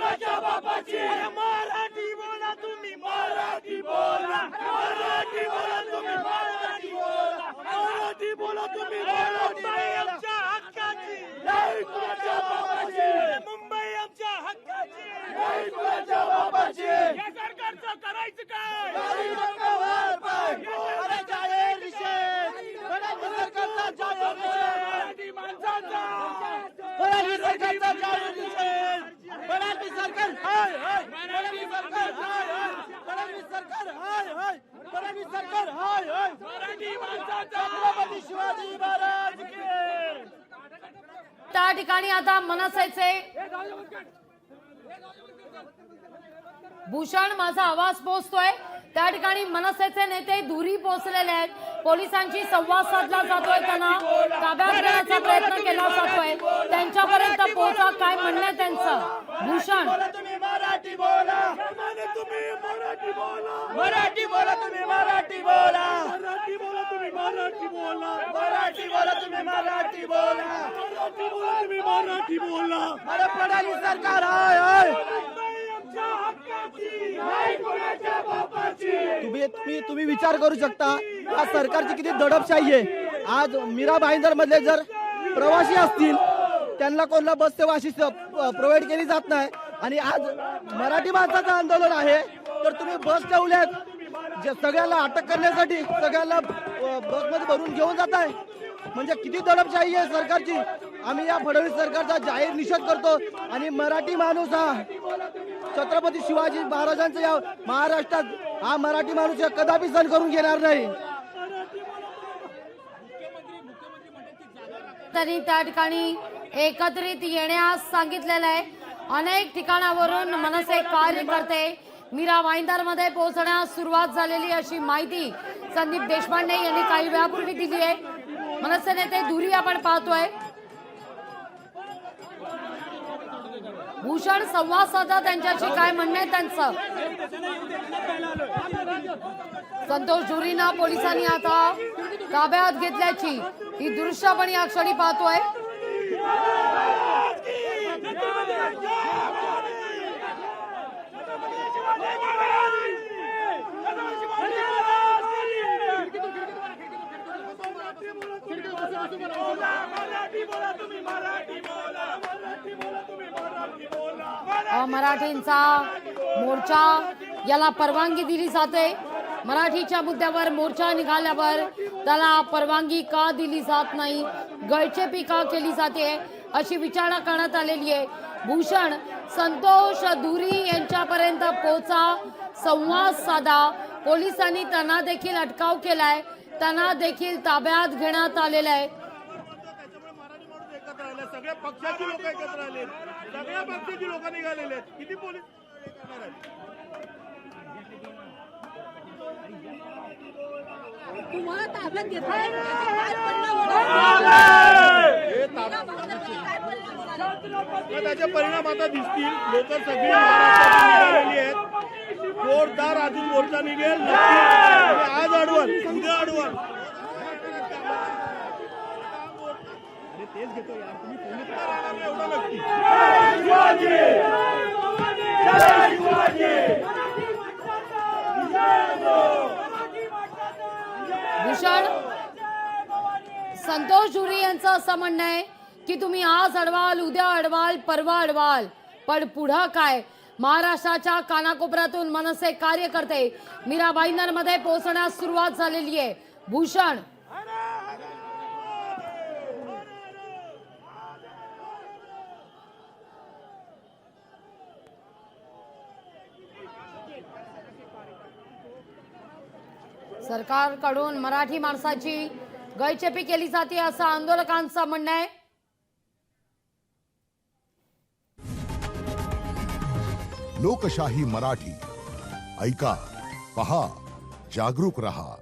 कुणाच्या बापाची मराठी बोला तुम्ही मराठी बोला मराठी बोला तुम्ही मराठी बोला मराठी बोला तुम्ही मुंबई आमच्या हक्काची नाही कुणाच्या बापाची मुंबई आमच्या हक्काची नाही कुणाच्या बापाची या सरकारचं करायचं काय अरे जाहीर निषेध सरकारचा जाहीर निषेध माणसाचा मराठी सरकारचा जाहीर निषेध मराठी सरकार हाय हाय मराठी सरकार हाय हाय मराठी सरकार हाय हाय मराठी सरकार हाय हाय मराठी माणसाचा छत्रपती शिवाजी महाराज की त्या ठिकाणी आता मनसेचे भूषण माझा आवाज पोहोचतोय त्या ठिकाणी मनसेचे नेते दूरी पोहोचलेले आहेत पोलिसांची संवाद साधला जातोय त्यांना ताब्यात घेण्याचा प्रयत्न केला जातोय त्यांच्यापर्यंत पोहोचा काय म्हणणं त्यांचं भूषण तुम्ही मराठी बोला तुम्ही मराठी बोला मराठी बोला तुम्ही मराठी बोला मराठी बोला तुम्ही मराठी बोला मराठी बोला तुम्ही मराठी बोला मराठी बोला तुम्ही मराठी बोला अरे फडणवीस सरकार हाय हाय तुम्ही विचार करू शकता या सरकारची किती दडपशाही आहे। आज मीरा भाईंदर मधले जर प्रवासी असतील त्यांना कोणला बस सेवा अशी प्रोव्हाइड केली जात नाही आणि आज मराठी माणसाचं आंदोलन आहे तर तुम्ही बस ठेवल्यात जे सगळ्यांना अटक करण्यासाठी सगळ्यांना बसमध्ये भरून घेऊन जात आहे म्हणजे किती दडपशाही आहे सरकारची। आम्ही या फडणवीस सरकारचा जाहीर निषेध करतो आणि मराठी माणूस हा छत्रपती शिवाजी महाराजांचा या महाराष्ट्रात हा मराठी माणूस कदापि सहन करून घेणार नाही। तरी त्या ठिकाणी एकत्रित येण्यास सांगितलेलं आहे अनेक ठिकाणावरून मनसे कार्यकर्ते मीरा भाईंदर मध्ये पोहोचण्यास सुरुवात झालेली अशी माहिती संदीप देशपांडे यांनी काही वेळापूर्वी दिली आहे। मनसे नेते दूरी आपण पाहतोय भूषण संवाद साधा त्यांच्याशी काय म्हणणं आहे त्यांचं संतोष जुरींना पोलिसांनी आता ताब्यात घेतल्याची ही दृश्य आपण या क्षणी पाहतोय। मराठींचा मोर्चा याला परवानगी दिली जाते मराठीच्या मुद्द्यावर मोर्चा निघाल्यावर त्याला परवानगी का दिली जात नाही गळचेपी का केली जाते अशी विचारणा करण्यात आलेली आहे। भूषण संतोष दुरी यांच्यापर्यंत पोहोचा संवाद साधा पोलिसांनी त्यांना देखील अटकाव केलाय त्यांना देखील ताब्यात घेण्यात आलेलं आहे। सगळ्या पक्षाची लोक एकत्र आले सगळ्या पक्षाची लोक निघालेले किती पोलीस तुम्हाला ताब्यात घेतलंय त्याचे परिणाम आता दिसतील लोक सगळी निघालेली आहेत जोरदार अजून मोर्चा निघेल आज अडवल उद्या अडवल तेच घेतो यार तुम्ही एवढं नक्की भूषण संतोष जुरी यांचं असं म्हणणं आहे की तुम्ही आज अडवाल उद्या अडवाल परवा अडवाल पण पुढं काय महाराष्ट्राच्या कानाकोपऱ्यातून मनसे कार्यकर्ते मीरा भाईंदर मध्ये पोहोचण्यास सुरुवात झालेली आहे। भूषण सरकारकडून मराठी माणसाची गळचेपी केली जाते असं आंदोलकांचं म्हणणं आहे। लोकशाही मराठी ऐका पहा जागरूक रहा।